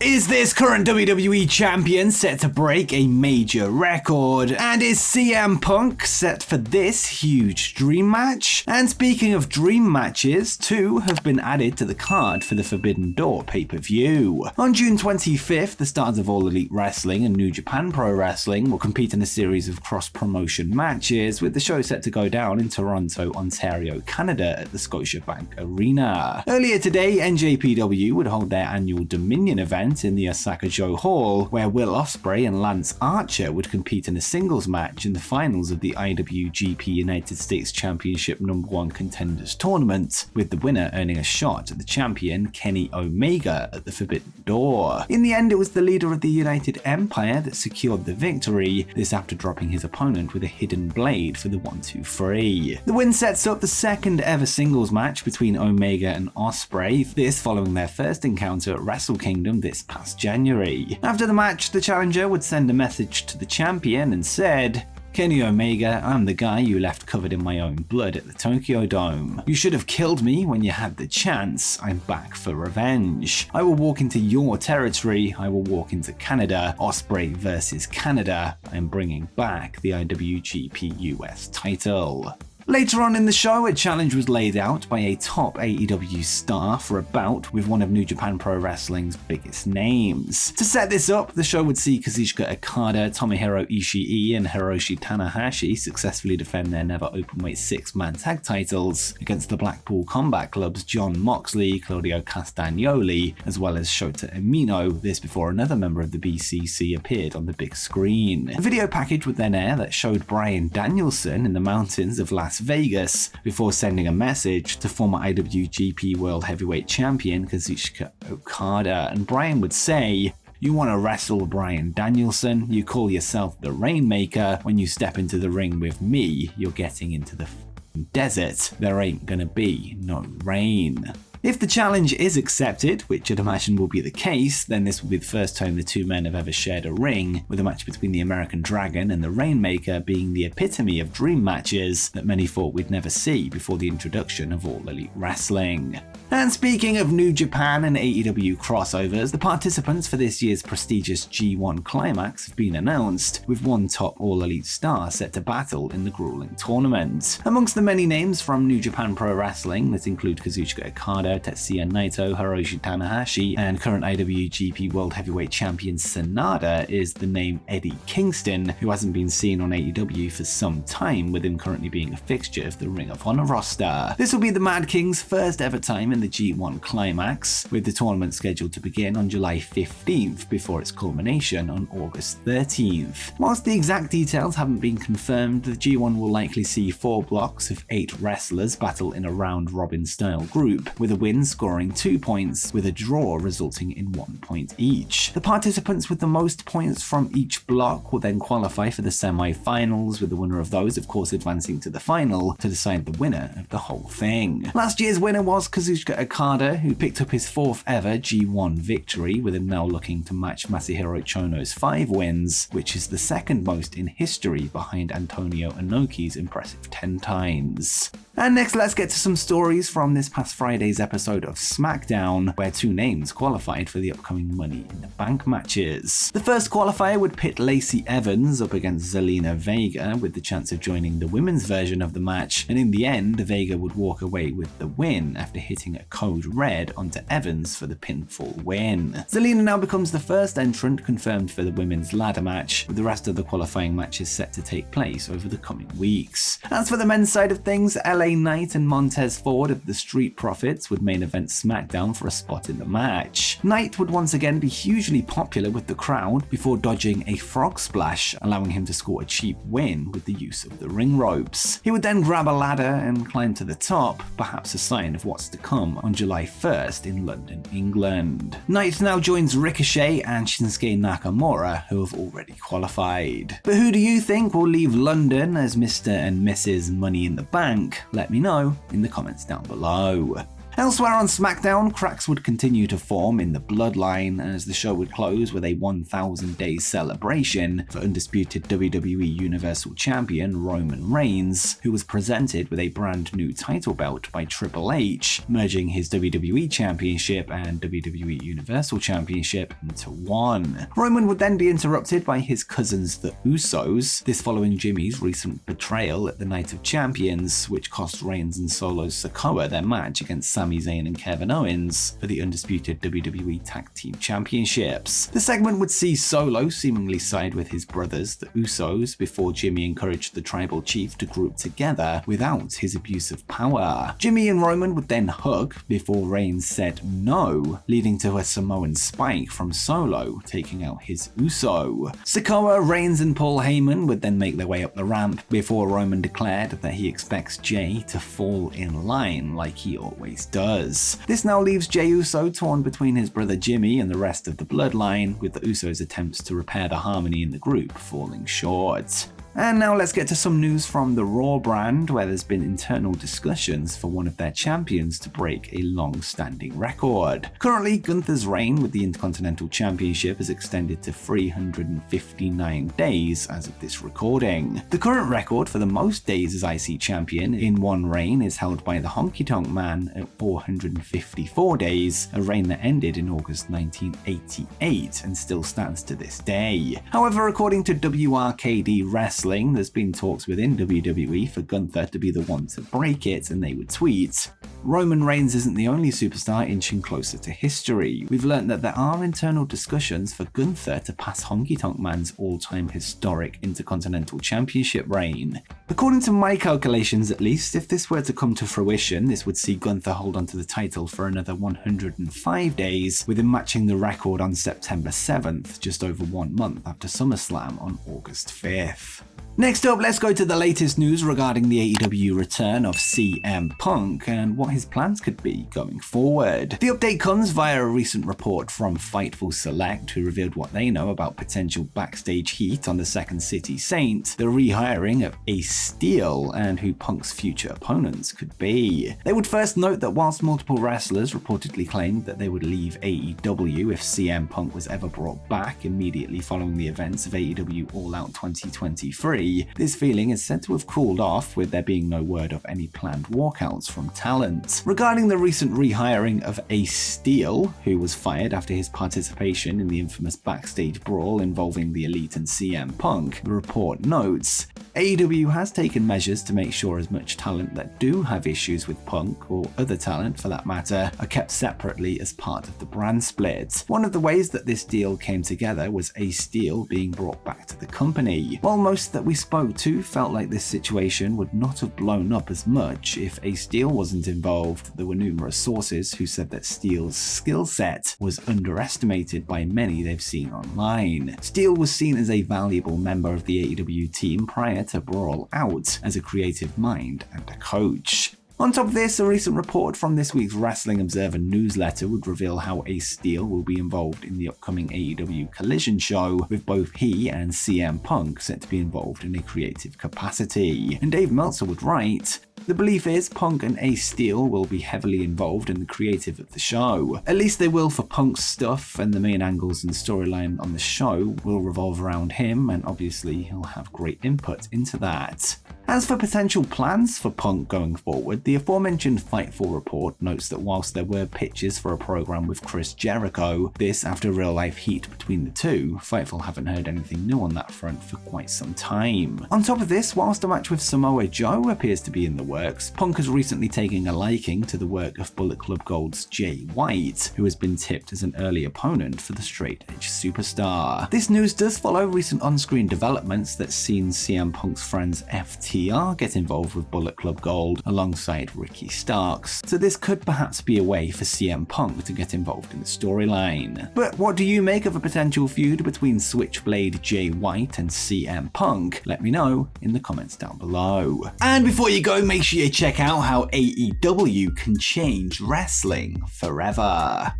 Is this current WWE champion set to break a major record? And is CM Punk set for this huge dream match? And speaking of dream matches, 2 have been added to the card for the Forbidden Door pay-per-view. On June 25th, the stars of All Elite Wrestling and New Japan Pro-Wrestling will compete in a series of cross-promotion matches, with the show set to go down in Toronto, Ontario, Canada at the Scotiabank Arena. Earlier today, NJPW would hold their annual Dominion event in the Osaka-jo Hall, where Will Ospreay and Lance Archer would compete in a singles match in the finals of the IWGP United States Championship No. 1 Contenders Tournament, with the winner earning a shot at the champion Kenny Omega at the Forbidden Door. In the end, it was the leader of the United Empire that secured the victory, this after dropping his opponent with a hidden blade for the 1-2-3. The win sets up the second ever singles match between Omega and Ospreay, this following their first encounter at Wrestle Kingdom this past January. After the match, the challenger would send a message to the champion and said, "Kenny Omega, I'm the guy you left covered in my own blood at the Tokyo Dome. You should have killed me when you had the chance. I'm back for revenge. I will walk into your territory. I will walk into Canada. Ospreay versus Canada. I'm bringing back the IWGP US title." Later on in the show, a challenge was laid out by a top AEW star for a bout with one of New Japan Pro Wrestling's biggest names. To set this up, the show would see Kazuchika Okada, Tomohiro Ishii, and Hiroshi Tanahashi successfully defend their never openweight 6-man tag titles against the Blackpool Combat Club's Jon Moxley, Claudio Castagnoli, as well as Shota Umino, this before another member of the BCC appeared on the big screen. A video package would then air that showed Bryan Danielson in the mountains of Las Vegas before sending a message to former IWGP World Heavyweight Champion Kazuchika Okada, and Bryan would say, "You want to wrestle Bryan Danielson? You call yourself the Rainmaker. When you step into the ring with me, you're getting into the desert. There ain't gonna be no rain." If the challenge is accepted, which I'd imagine will be the case, then this will be the first time the 2 men have ever shared a ring, with a match between the American Dragon and the Rainmaker being the epitome of dream matches that many thought we'd never see before the introduction of All Elite Wrestling. And speaking of New Japan and AEW crossovers, the participants for this year's prestigious G1 Climax have been announced, with one top All Elite star set to battle in the grueling tournament. Amongst the many names from New Japan Pro Wrestling that include Kazuchika Okada, Tetsuya Naito, Hiroshi Tanahashi, and current IWGP World Heavyweight Champion Sanada is the name Eddie Kingston, who hasn't been seen on AEW for some time, with him currently being a fixture of the Ring of Honor roster. This will be the Mad King's first ever time in the G1 Climax, with the tournament scheduled to begin on July 15th before its culmination on August 13th. Whilst the exact details haven't been confirmed, the G1 will likely see 4 blocks of 8 wrestlers battle in a round-robin style group, with a win scoring 2 points, with a draw resulting in 1 point each. The participants with the most points from each block will then qualify for the semi-finals, with the winner of those of course advancing to the final to decide the winner of the whole thing. Last year's winner was Kazuchika Okada, who picked up his 4th ever G1 victory, with him now looking to match Masahiro Chono's 5 wins, which is the second most in history behind Antonio Inoki's impressive 10 times. And next, let's get to some stories from this past Friday's episode of SmackDown, where 2 names qualified for the upcoming Money in the Bank matches. The first qualifier would pit Lacey Evans up against Zelina Vega, with the chance of joining the women's version of the match, and in the end, Vega would walk away with the win after hitting a code red onto Evans for the pinfall win. Zelina now becomes the first entrant confirmed for the women's ladder match, with the rest of the qualifying matches set to take place over the coming weeks. As for the men's side of things, LA Knight and Montez Ford of the Street Profits would main event SmackDown for a spot in the match. Knight would once again be hugely popular with the crowd before dodging a frog splash, allowing him to score a cheap win with the use of the ring ropes. He would then grab a ladder and climb to the top, perhaps a sign of what's to come on July 1st in London, England. Knight now joins Ricochet and Shinsuke Nakamura, who have already qualified. But who do you think will leave London as Mr. and Mrs. Money in the Bank? Let me know in the comments down below. Elsewhere on SmackDown, cracks would continue to form in the Bloodline as the show would close with a 1,000-day celebration for undisputed WWE Universal Champion Roman Reigns, who was presented with a brand new title belt by Triple H, merging his WWE Championship and WWE Universal Championship into one. Roman would then be interrupted by his cousins the Usos, this following Jimmy's recent betrayal at the Night of Champions, which cost Reigns and Solo Sikoa their match against Sami Zayn and Kevin Owens for the undisputed WWE Tag Team Championships. The segment would see Solo seemingly side with his brothers, the Usos, before Jimmy encouraged the tribal chief to group together without his abuse of power. Jimmy and Roman would then hug before Reigns said no, leading to a Samoan spike from Solo, taking out his Uso. Sikoa, Reigns and Paul Heyman would then make their way up the ramp before Roman declared that he expects Jey to fall in line like he always does. This now leaves Jey Uso torn between his brother Jimmy and the rest of the Bloodline, with the Usos' attempts to repair the harmony in the group falling short. And now let's get to some news from the Raw brand, where there's been internal discussions for one of their champions to break a long-standing record. Currently, Gunther's reign with the Intercontinental Championship is extended to 359 days as of this recording. The current record for the most days as IC champion in one reign is held by the Honky Tonk Man at 454 days, a reign that ended in August 1988 and still stands to this day. However, according to WRKD Wrestling, there's been talks within WWE for Gunther to be the one to break it, and they would tweet, "Roman Reigns isn't the only superstar inching closer to history. We've learned that there are internal discussions for Gunther to pass Honky Tonk Man's all-time historic Intercontinental Championship reign. According to my calculations at least, if this were to come to fruition, this would see Gunther hold onto the title for another 105 days, with him matching the record on September 7th, just over 1 month after SummerSlam on August 5th. Next up, let's go to the latest news regarding the AEW return of CM Punk and what his plans could be going forward. The update comes via a recent report from Fightful Select, who revealed what they know about potential backstage heat on the Second City Saint, the rehiring of Ace Steel, and who Punk's future opponents could be. They would first note that whilst multiple wrestlers reportedly claimed that they would leave AEW if CM Punk was ever brought back immediately following the events of AEW All Out 2023, this feeling is said to have cooled off, with there being no word of any planned walkouts from talent. Regarding the recent rehiring of Ace Steel, who was fired after his participation in the infamous backstage brawl involving the Elite and CM Punk, the report notes, AEW has taken measures to make sure as much talent that do have issues with Punk, or other talent for that matter, are kept separately as part of the brand split. One of the ways that this deal came together was Ace Steel being brought back to the company. While most that we spoke to felt like this situation would not have blown up as much if Ace Steel wasn't involved, there were numerous sources who said that Steel's skill set was underestimated by many they've seen online. Steel was seen as a valuable member of the AEW team prior to Brawl Out as a creative mind and a coach. On top of this, a recent report from this week's Wrestling Observer newsletter would reveal how Ace Steel will be involved in the upcoming AEW Collision show, with both he and CM Punk set to be involved in a creative capacity. And Dave Meltzer would write, "The belief is Punk and Ace Steel will be heavily involved in the creative of the show. At least they will for Punk's stuff, and the main angles and storyline on the show will revolve around him, and obviously he'll have great input into that." As for potential plans for Punk going forward, the aforementioned Fightful report notes that whilst there were pitches for a program with Chris Jericho, this after real-life heat between the two, Fightful haven't heard anything new on that front for quite some time. On top of this, whilst a match with Samoa Joe appears to be in the works, Punk has recently taken a liking to the work of Bullet Club Gold's Jay White, who has been tipped as an early opponent for the straight edge superstar. This news does follow recent on-screen developments that's seen CM Punk's friends FTR get involved with Bullet Club Gold alongside Ricky Starks, so this could perhaps be a way for CM Punk to get involved in the storyline. But what do you make of a potential feud between Switchblade Jay White and CM Punk? Let me know in the comments down below. And before you go, make sure you check out how AEW can change wrestling forever.